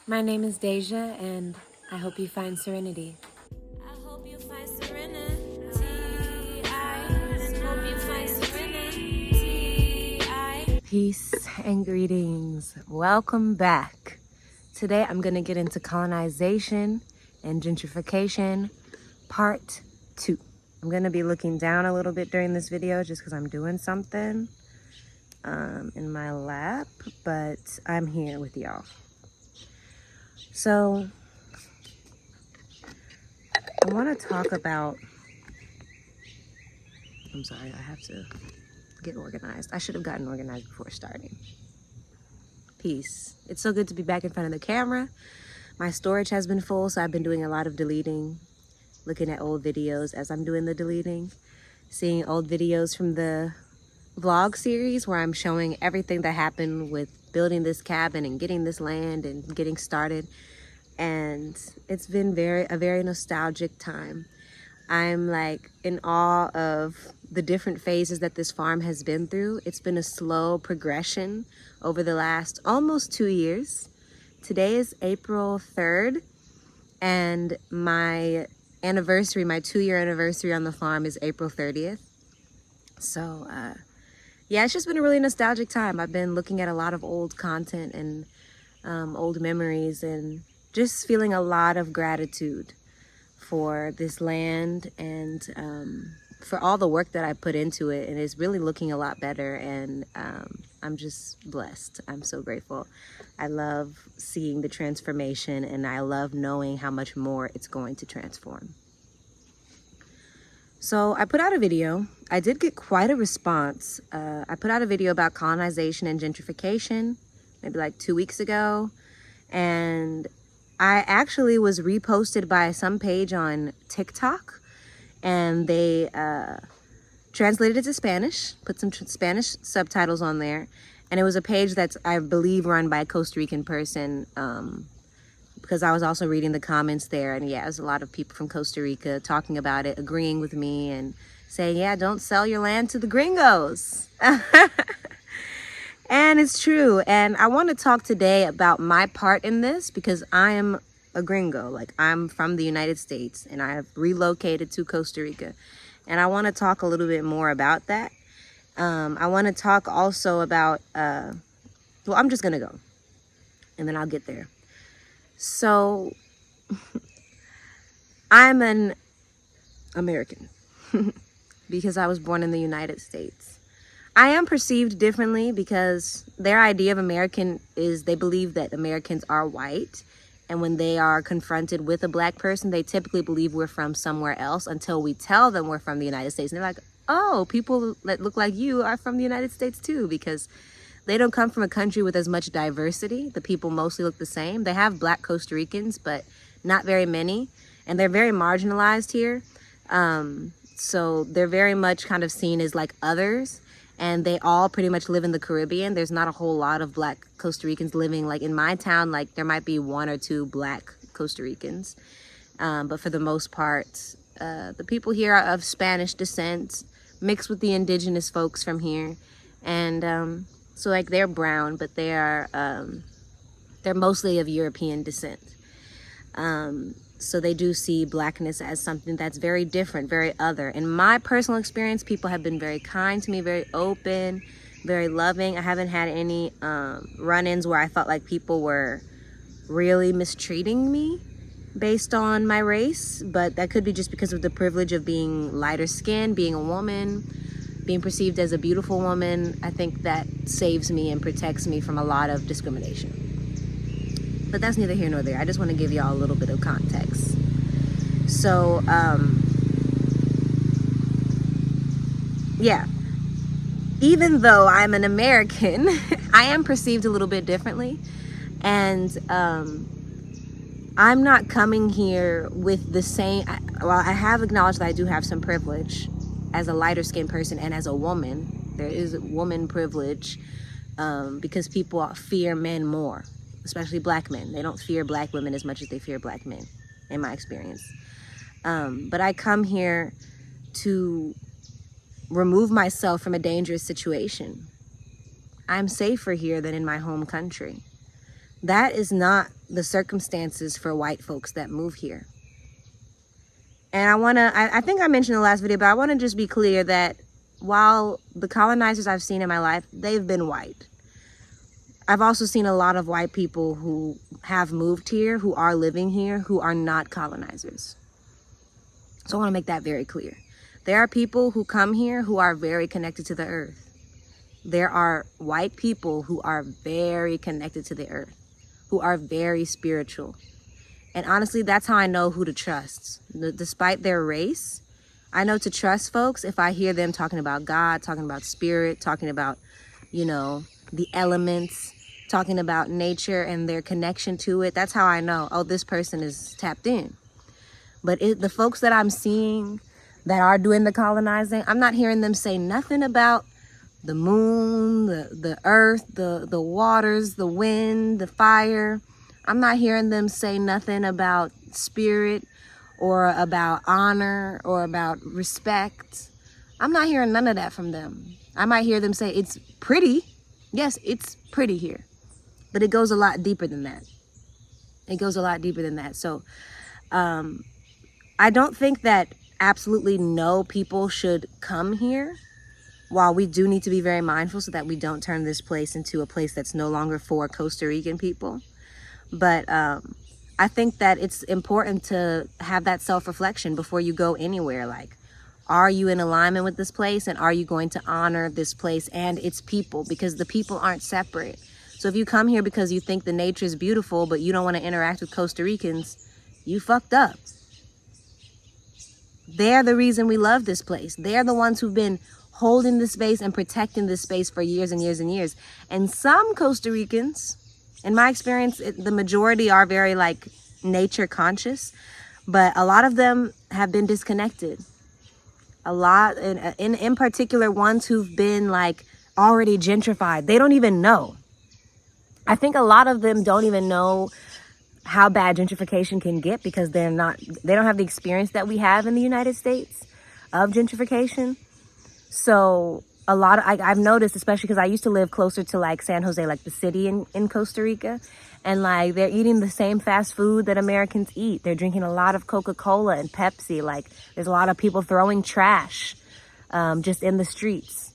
My name is Deja, and I hope you find serenity. I hope you find serenity. I hope you find serenity. Peace and greetings. Welcome back. Today I'm going to get into colonization and gentrification, part 2. I'm going to be looking down a little bit during this video just because I'm doing something in my lap, but I'm here with y'all. So I want to talk about, I'm sorry, I have to get organized. I should have gotten organized before starting. Peace. It's so good to be back in front of the camera. My storage has been full, so I've been doing a lot of deleting, looking at old videos as I'm doing the deleting, seeing old videos from the vlog series where I'm showing everything that happened with building this cabin and getting this land and getting started. And it's been a very nostalgic time. I'm like in awe of the different phases that this farm has been through. It's been a slow progression over the last almost 2 years. Today is April 3rd, and my anniversary, my 2-year anniversary on the farm is April 30th. So yeah, it's just been a really nostalgic time. I've been looking at a lot of old content and old memories and just feeling a lot of gratitude for this land and for all the work that I put into it, and it's really looking a lot better, and I'm just blessed. I'm so grateful. I love seeing the transformation, and I love knowing how much more it's going to transform. So I put out a video. I did get quite a response. I put out a video about colonization and gentrification maybe like 2 weeks ago, and I actually was reposted by some page on TikTok, and they translated it to Spanish, put some Spanish subtitles on there, and it was a page that's, I believe, run by a Costa Rican person, because I was also reading the comments there, and yeah, there's a lot of people from Costa Rica talking about it, agreeing with me, and saying, yeah, don't sell your land to the gringos. And it's true. And I want to talk today about my part in this because I am a gringo. Like, I'm from the United States and I have relocated to Costa Rica. And I want to talk a little bit more about that. I want to talk also about, well, I'm just going to go and then I'll get there. So I'm an American because I was born in the United States. I am perceived differently because their idea of American is they believe that Americans are white. And when they are confronted with a black person, they typically believe we're from somewhere else until we tell them we're from the United States. And they're like, oh, people that look like you are from the United States too, because they don't come from a country with as much diversity. The people mostly look the same. They have black Costa Ricans, but not very many. And they're very marginalized here. So they're very much kind of seen as like others. And they all pretty much live in the Caribbean. There's not a whole lot of black Costa Ricans living. Like in my town, like there might be 1 or 2 black Costa Ricans. But for the most part, the people here are of Spanish descent, mixed with the indigenous folks from here. And so like they're brown, but they're mostly of European descent. So they do see blackness as something that's very different, very other. In my personal experience, people have been very kind to me, very open, very loving. I haven't had any run-ins where I felt like people were really mistreating me based on my race, but that could be just because of the privilege of being lighter skinned, being a woman, being perceived as a beautiful woman. I think that saves me and protects me from a lot of discrimination. But that's neither here nor there. I just want to give y'all a little bit of context. So, yeah. Even though I'm an American, I am perceived a little bit differently. And I'm not coming here with the same... Well, I have acknowledged that I do have some privilege as a lighter skinned person and as a woman. There is woman privilege because people fear men more. Especially black men. They don't fear black women as much as they fear black men, in my experience. But I come here to remove myself from a dangerous situation. I'm safer here than in my home country. That is not the circumstances for white folks that move here. And I think I mentioned in the last video, but I want to just be clear that while the colonizers I've seen in my life, they've been white. I've also seen a lot of white people who have moved here, who are living here, who are not colonizers. So I want to make that very clear. There are people who come here who are very connected to the earth. There are white people who are very connected to the earth, who are very spiritual. And honestly, that's how I know who to trust. Despite their race, I know to trust folks if I hear them talking about God, talking about spirit, talking about, you know, the elements, talking about nature and their connection to it. That's how I know, oh, this person is tapped in. But the folks that I'm seeing that are doing the colonizing, I'm not hearing them say nothing about the moon, the earth, the waters, the wind, the fire. I'm not hearing them say nothing about spirit or about honor or about respect. I'm not hearing none of that from them. I might hear them say it's pretty. Yes, it's pretty here. But it goes a lot deeper than that. It goes a lot deeper than that. So I don't think that absolutely no people should come here. While we do need to be very mindful so that we don't turn this place into a place that's no longer for Costa Rican people. But I think that it's important to have that self-reflection before you go anywhere. Like, are you in alignment with this place? And are you going to honor this place and its people? Because the people aren't separate. So if you come here because you think the nature is beautiful, but you don't want to interact with Costa Ricans, you fucked up. They're the reason we love this place. They're the ones who've been holding this space and protecting this space for years and years and years. And some Costa Ricans, in my experience, the majority are very like nature conscious, but a lot of them have been disconnected. A lot, in particular, ones who've been like already gentrified. They don't even know. I think a lot of them don't even know how bad gentrification can get because they don't have the experience that we have in the United States of gentrification. So I've noticed, especially because I used to live closer to like San Jose, like the city in Costa Rica, and like they're eating the same fast food that Americans eat. They're drinking a lot of Coca-Cola and Pepsi. Like there's a lot of people throwing trash just in the streets.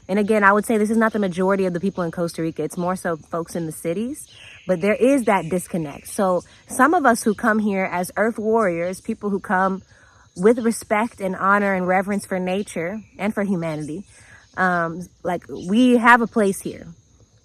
And again, I would say this is not the majority of the people in Costa Rica. It's more so folks in the cities, but there is that disconnect. So some of us who come here as earth warriors, people who come with respect and honor and reverence for nature and for humanity, like we have a place here.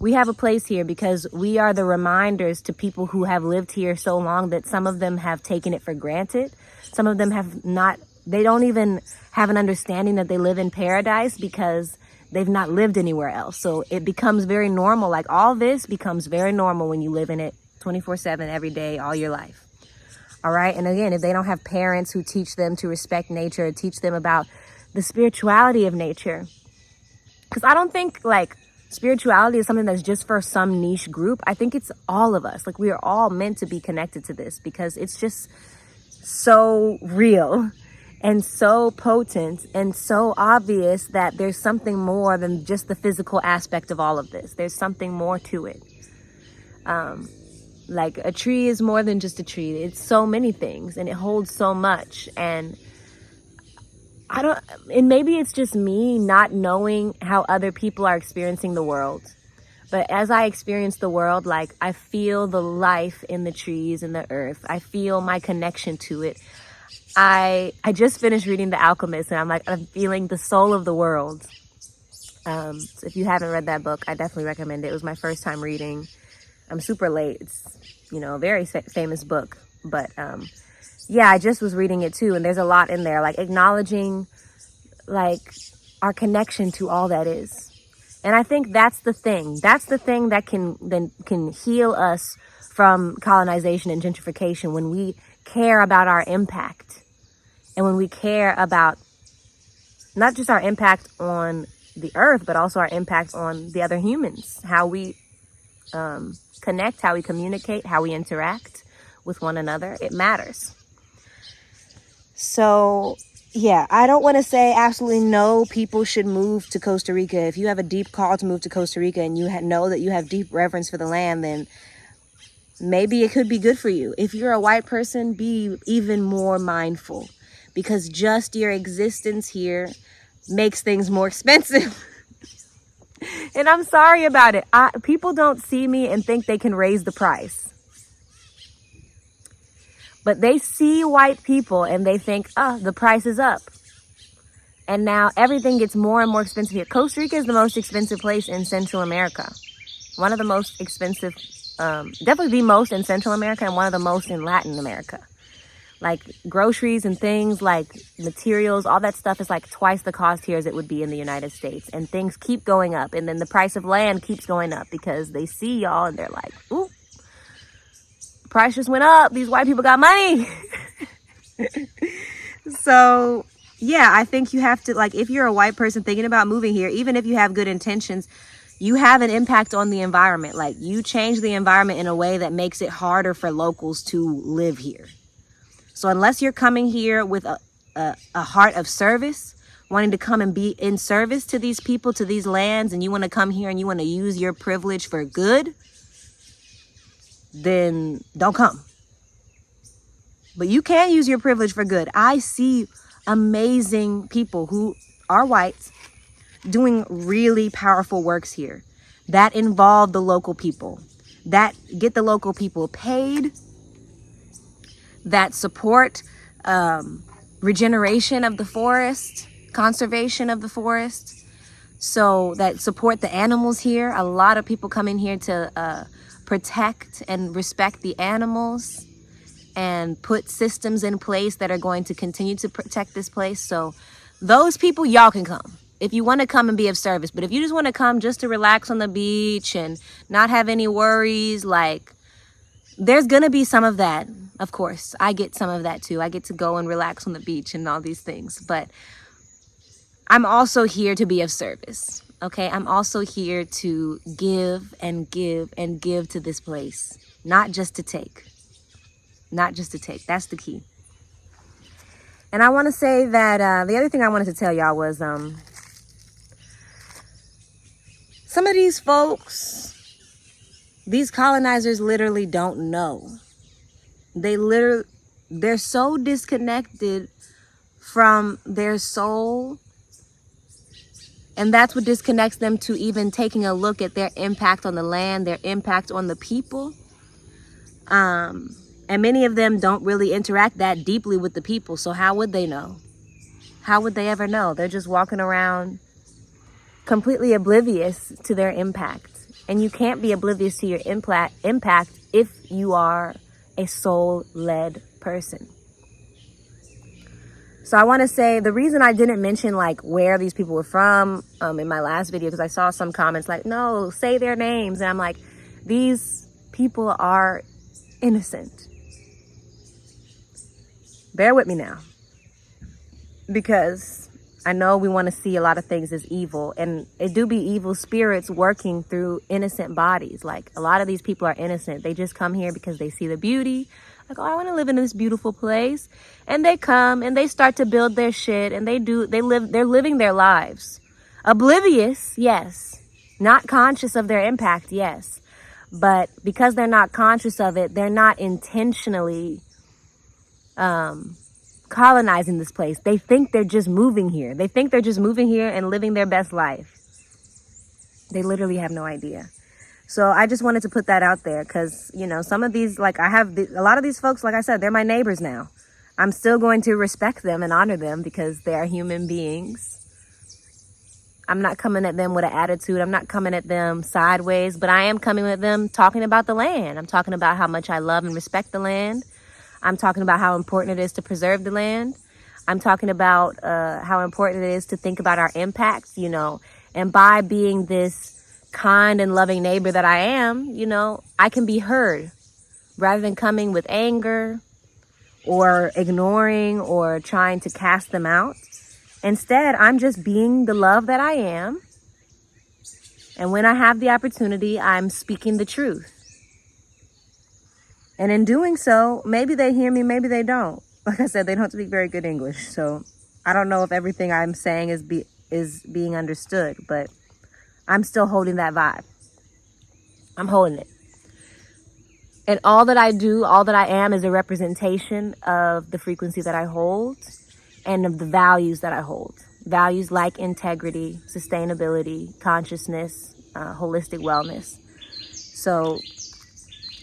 We have a place here because we are the reminders to people who have lived here so long that some of them have taken it for granted. Some of them have not, they don't even have an understanding that they live in paradise because they've not lived anywhere else. So it becomes very normal. Like all this becomes very normal when you live in it 24/7 every day, all your life. All right. And again, if they don't have parents who teach them to respect nature, teach them about the spirituality of nature, because I don't think like spirituality is something that's just for some niche group. I think it's all of us. Like we are all meant to be connected to this because it's just so real and so potent and so obvious that there's something more than just the physical aspect of all of this. There's something more to it. Like a tree is more than just a tree. It's so many things and it holds so much. And maybe it's just me not knowing how other people are experiencing the world. But as I experience the world, like I feel the life in the trees and the earth. I feel my connection to it. I just finished reading The Alchemist and I'm feeling the soul of the world. So if you haven't read that book, I definitely recommend it. It was my first time reading. I'm super late. It's, a very famous book. But yeah, I just was reading it too. And there's a lot in there, like acknowledging like our connection to all that is. And I think that's the thing. That's the thing that can heal us from colonization and gentrification, when we care about our impact and when we care about not just our impact on the earth, but also our impact on the other humans, how we connect, how we communicate, how we interact with one another. It matters. So yeah, I don't want to say absolutely no people should move to Costa Rica. If you have a deep call to move to Costa Rica and you know that you have deep reverence for the land, then maybe it could be good for you. If you're a white person, be even more mindful, because just your existence here makes things more expensive. And I'm sorry about it. People don't see me and think they can raise the price. But they see white people and they think, oh, the price is up. And now everything gets more and more expensive here. Costa Rica is the most expensive place in Central America. One of the most expensive, definitely the most in Central America, and one of the most in Latin America. Like groceries and things like materials, all that stuff is like twice the cost here as it would be in the United States. And things keep going up. And then the price of land keeps going up because they see y'all and they're like, ooh, the price just went up. These white people got money. So, yeah, I think you have to, like, if you're a white person thinking about moving here, even if you have good intentions, you have an impact on the environment. Like, you change the environment in a way that makes it harder for locals to live here. So unless you're coming here with a heart of service, wanting to come and be in service to these people, to these lands, and you want to come here and you want to use your privilege for good, then don't come. But you can use your privilege for good. I see amazing people who are white doing really powerful works here that involve the local people, that get the local people paid, that support regeneration of the forest, conservation of the forest, so that support the animals here. A lot of people come in here to protect and respect the animals and put systems in place that are going to continue to protect this place. So those people, y'all can come if you want to come and be of service. But if you just want to come just to relax on the beach and not have any worries, like, there's going to be some of that. Of course, I get some of that too. I get to go and relax on the beach and all these things. But I'm also here to be of service. Okay, I'm also here to give and give and give to this place. Not just to take. Not just to take. That's the key. And I want to say that the other thing I wanted to tell y'all was some of these folks, these colonizers literally don't know. They're so disconnected from their soul. And that's what disconnects them to even taking a look at their impact on the land, their impact on the people. And many of them don't really interact that deeply with the people. So how would they know? How would they ever know? They're just walking around completely oblivious to their impact. And you can't be oblivious to your impact if you are a soul-led person. So I want to say the reason I didn't mention like where these people were from in my last video, because I saw some comments like, no, say their names. And I'm like, these people are innocent. Bear with me now, because I know we want to see a lot of things as evil, and it do be evil spirits working through innocent bodies. Like, a lot of these people are innocent. They just come here because they see the beauty. Like, oh, I want to live in this beautiful place. And they come and they start to build their shit, and they're living their lives. Oblivious, yes. Not conscious of their impact, yes. But because they're not conscious of it, they're not intentionally colonizing this place. They think they're just moving here. They think they're just moving here and living their best life. They literally have no idea. So I just wanted to put that out there because, you know, some of these, like a lot of these folks, like I said, they're my neighbors now. I'm still going to respect them and honor them because they are human beings. I'm not coming at them with an attitude. I'm not coming at them sideways, but I am coming at them talking about the land. I'm talking about how much I love and respect the land. I'm talking about how important it is to preserve the land. I'm talking about how important it is to think about our impacts, you know, and by being this kind and loving neighbor that I am, you know, I can be heard rather than coming with anger or ignoring or trying to cast them out. Instead, I'm just being the love that I am. And when I have the opportunity, I'm speaking the truth. And in doing so, maybe they hear me, maybe they don't. Like I said, they don't speak very good English. So I don't know if everything I'm saying is being understood, but I'm still holding that vibe. I'm holding it. And all that I do, all that I am is a representation of the frequency that I hold and of the values that I hold. Values like integrity, sustainability, consciousness, holistic wellness. So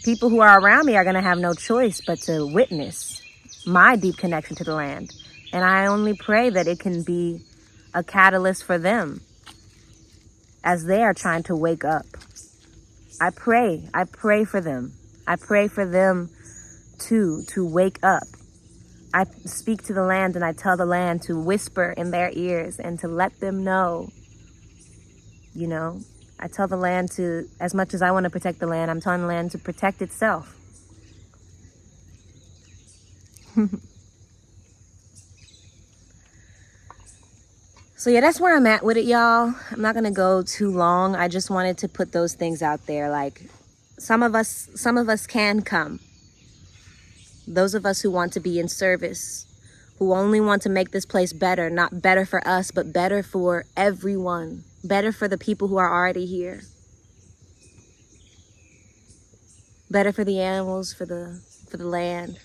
people who are around me are going to have no choice but to witness my deep connection to the land. And I only pray that it can be a catalyst for them as they are trying to wake up. I pray for them. I pray for them to wake up. I speak to the land and I tell the land to whisper in their ears and to let them know, you know, I tell the land to, as much as I want to protect the land, I'm telling the land to protect itself. So yeah, that's where I'm at with it, y'all. I'm not gonna go too long. I just wanted to put those things out there. Like, some of us can come. Those of us who want to be in service, who only want to make this place better, not better for us, but better for everyone, better for the people who are already here, better for the animals, for the land.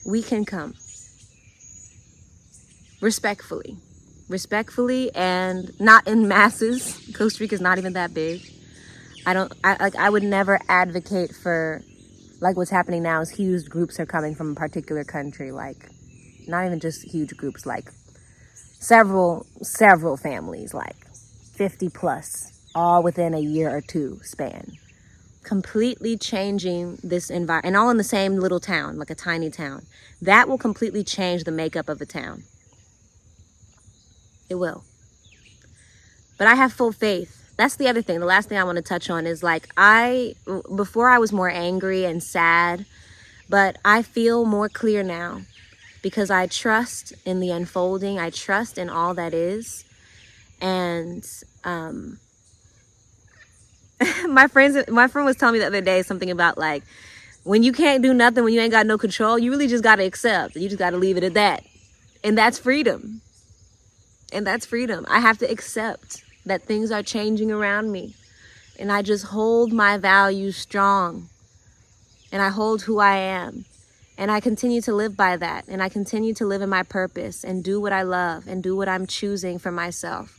We can come. Respectfully, and not in masses. Costa Rica is not even that big. I would never advocate for, like, what's happening now is huge groups are coming from a particular country, like, not even just huge groups, like several families, like 50 plus, all within a year or two span, completely changing this environment, and all in the same little town, like a tiny town. That will completely change the makeup of a town. It will. But I have full faith. That's the other thing. The last thing I want to touch on is, like, before I was more angry and sad, but I feel more clear now because I trust in the unfolding. I trust in all that is. And my friend was telling me the other day something about, like, when you can't do nothing, when you ain't got no control, you really just got to accept. You just got to leave it at that. And that's freedom. And that's freedom. I have to accept that things are changing around me. And I just hold my values strong. And I hold who I am. And I continue to live by that. And I continue to live in my purpose and do what I love and do what I'm choosing for myself.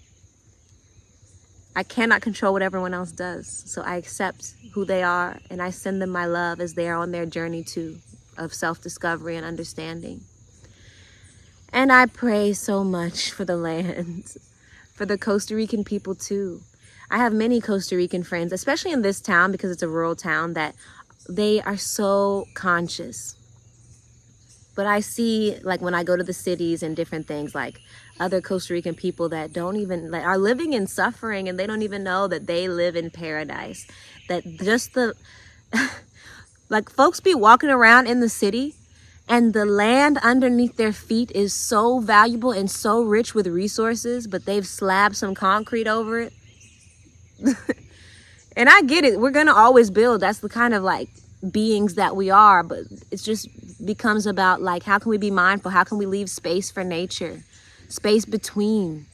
I cannot control what everyone else does. So I accept who they are and I send them my love as they are on their journey too, of self-discovery and understanding. And I pray so much for the land, for the Costa Rican people too. I have many Costa Rican friends, especially in this town because it's a rural town, that they are so conscious. But I see, like, when I go to the cities and different things, like other Costa Rican people that don't even, like, are living in suffering and they don't even know that they live in paradise. That just like, folks be walking around in the city and the land underneath their feet is so valuable and so rich with resources, but they've slabbed some concrete over it. And I get it. We're going to always build. That's the kind of, like, beings that we are. But it just becomes about, like, how can we be mindful? How can we leave space for nature? Space between.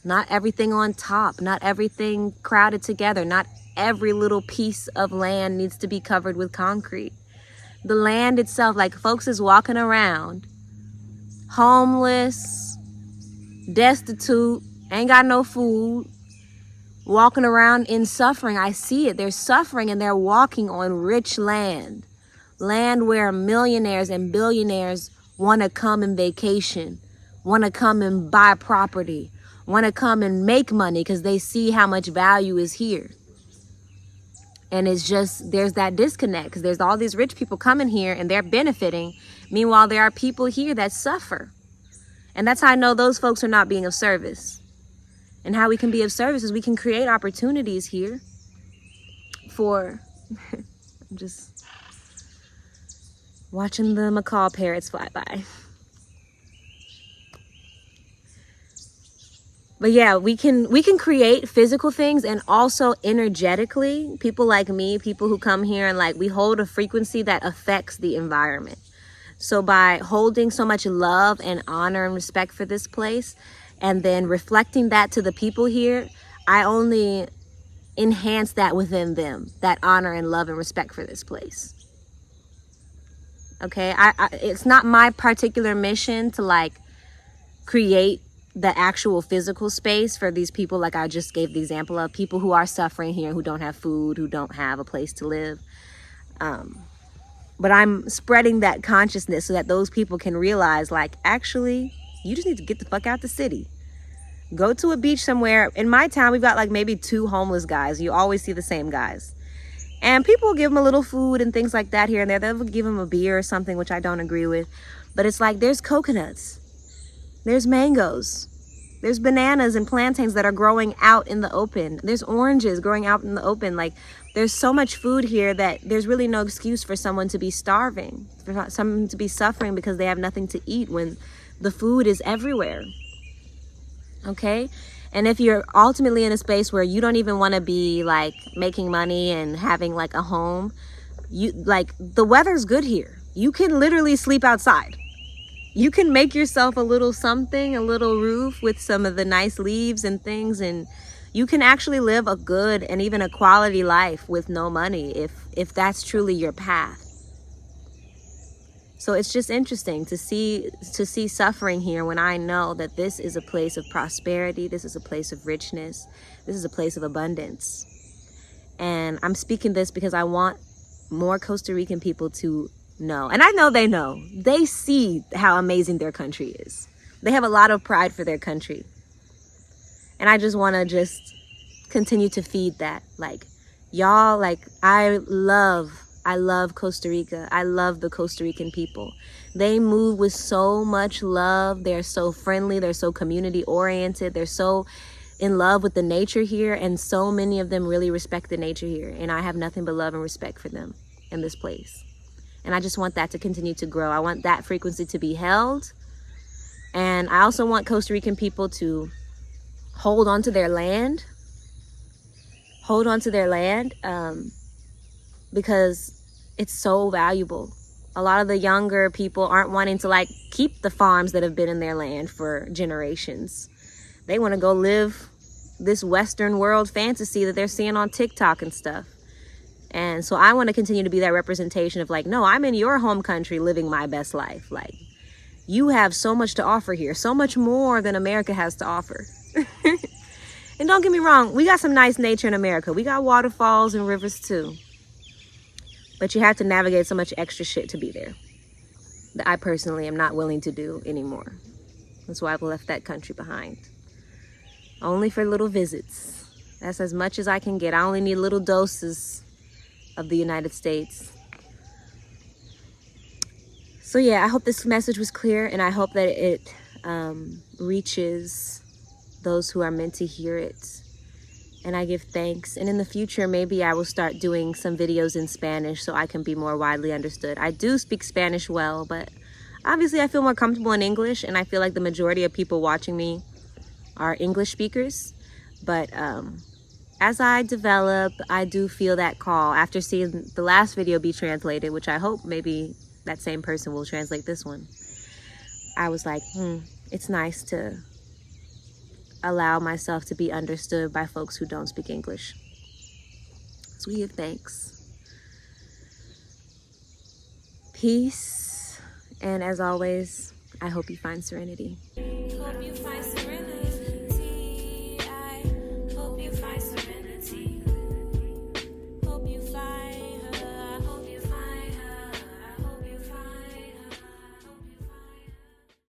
Not everything on top. Not everything crowded together. Not every little piece of land needs to be covered with concrete. The land itself, like, folks is walking around homeless, destitute, ain't got no food, walking around in suffering. I see it. They're suffering and they're walking on rich land. Land where millionaires and billionaires want to come and vacation, want to come and buy property, want to come and make money because they see how much value is here. And it's just, there's that disconnect because there's all these rich people coming here and they're benefiting. Meanwhile, there are people here that suffer. And that's how I know those folks are not being of service. And how we can be of service is we can create opportunities here for, I'm just watching the macaw parrots fly by. But yeah, we can create physical things and also energetically. People like me, people who come here and, like, we hold a frequency that affects the environment. So by holding so much love and honor and respect for this place and then reflecting that to the people here, I only enhance that within them, that honor and love and respect for this place. Okay, it's not my particular mission to like create the actual physical space for these people, like I just gave the example of people who are suffering here, who don't have food, who don't have a place to live. But I'm spreading that consciousness so that those people can realize, like, actually, you just need to get the fuck out the city. Go to a beach somewhere. In my town, we've got like maybe 2 homeless guys. You always see the same guys. And people will give them a little food and things like that here and there. They'll give them a beer or something, which I don't agree with. But it's like, there's coconuts. There's mangoes. There's bananas and plantains that are growing out in the open. There's oranges growing out in the open. Like, there's so much food here that there's really no excuse for someone to be starving, for someone to be suffering because they have nothing to eat when the food is everywhere. Okay? And if you're ultimately in a space where you don't even want to be like making money and having like a home, you like, the weather's good here. You can literally sleep outside. You can make yourself a little something, a little roof with some of the nice leaves and things, and you can actually live a good and even a quality life with no money if that's truly your path. So it's just interesting to see suffering here when I know that this is a place of prosperity, this is a place of richness, this is a place of abundance. And I'm speaking this because I want more Costa Rican people to know. And I know they know. They see how amazing their country is. They have a lot of pride for their country. And I just want to just continue to feed that. Like, y'all, like, I love Costa Rica. I love the Costa Rican people. They move with so much love. They're so friendly. They're so community oriented. They're so in love with the nature here. And so many of them really respect the nature here. And I have nothing but love and respect for them in this place. And I just want that to continue to grow. I want that frequency to be held. And I also want Costa Rican people to hold on to their land. Hold on to their land because it's so valuable. A lot of the younger people aren't wanting to like keep the farms that have been in their land for generations. They want to go live this Western world fantasy that they're seeing on TikTok and stuff. And so I want to continue to be that representation of like, no, I'm in your home country living my best life. Like, you have so much to offer here, so much more than America has to offer. And don't get me wrong, we got some nice nature in America. We got waterfalls and rivers too. But you have to navigate so much extra shit to be there that I personally am not willing to do anymore. That's why I've left that country behind. Only for little visits. That's as much as I can get. I only need little doses of the United States. So yeah, I hope this message was clear, and I hope that it reaches those who are meant to hear it. And I give thanks. And in the future, maybe I will start doing some videos in Spanish so I can be more widely understood. I do speak Spanish well, but obviously I feel more comfortable in English, and I feel like the majority of people watching me are English speakers. But as I develop, I do feel that call. After seeing the last video be translated, which I hope maybe that same person will translate this one, I was like, it's nice to allow myself to be understood by folks who don't speak English. So we give thanks. Peace. And as always, I hope you find serenity.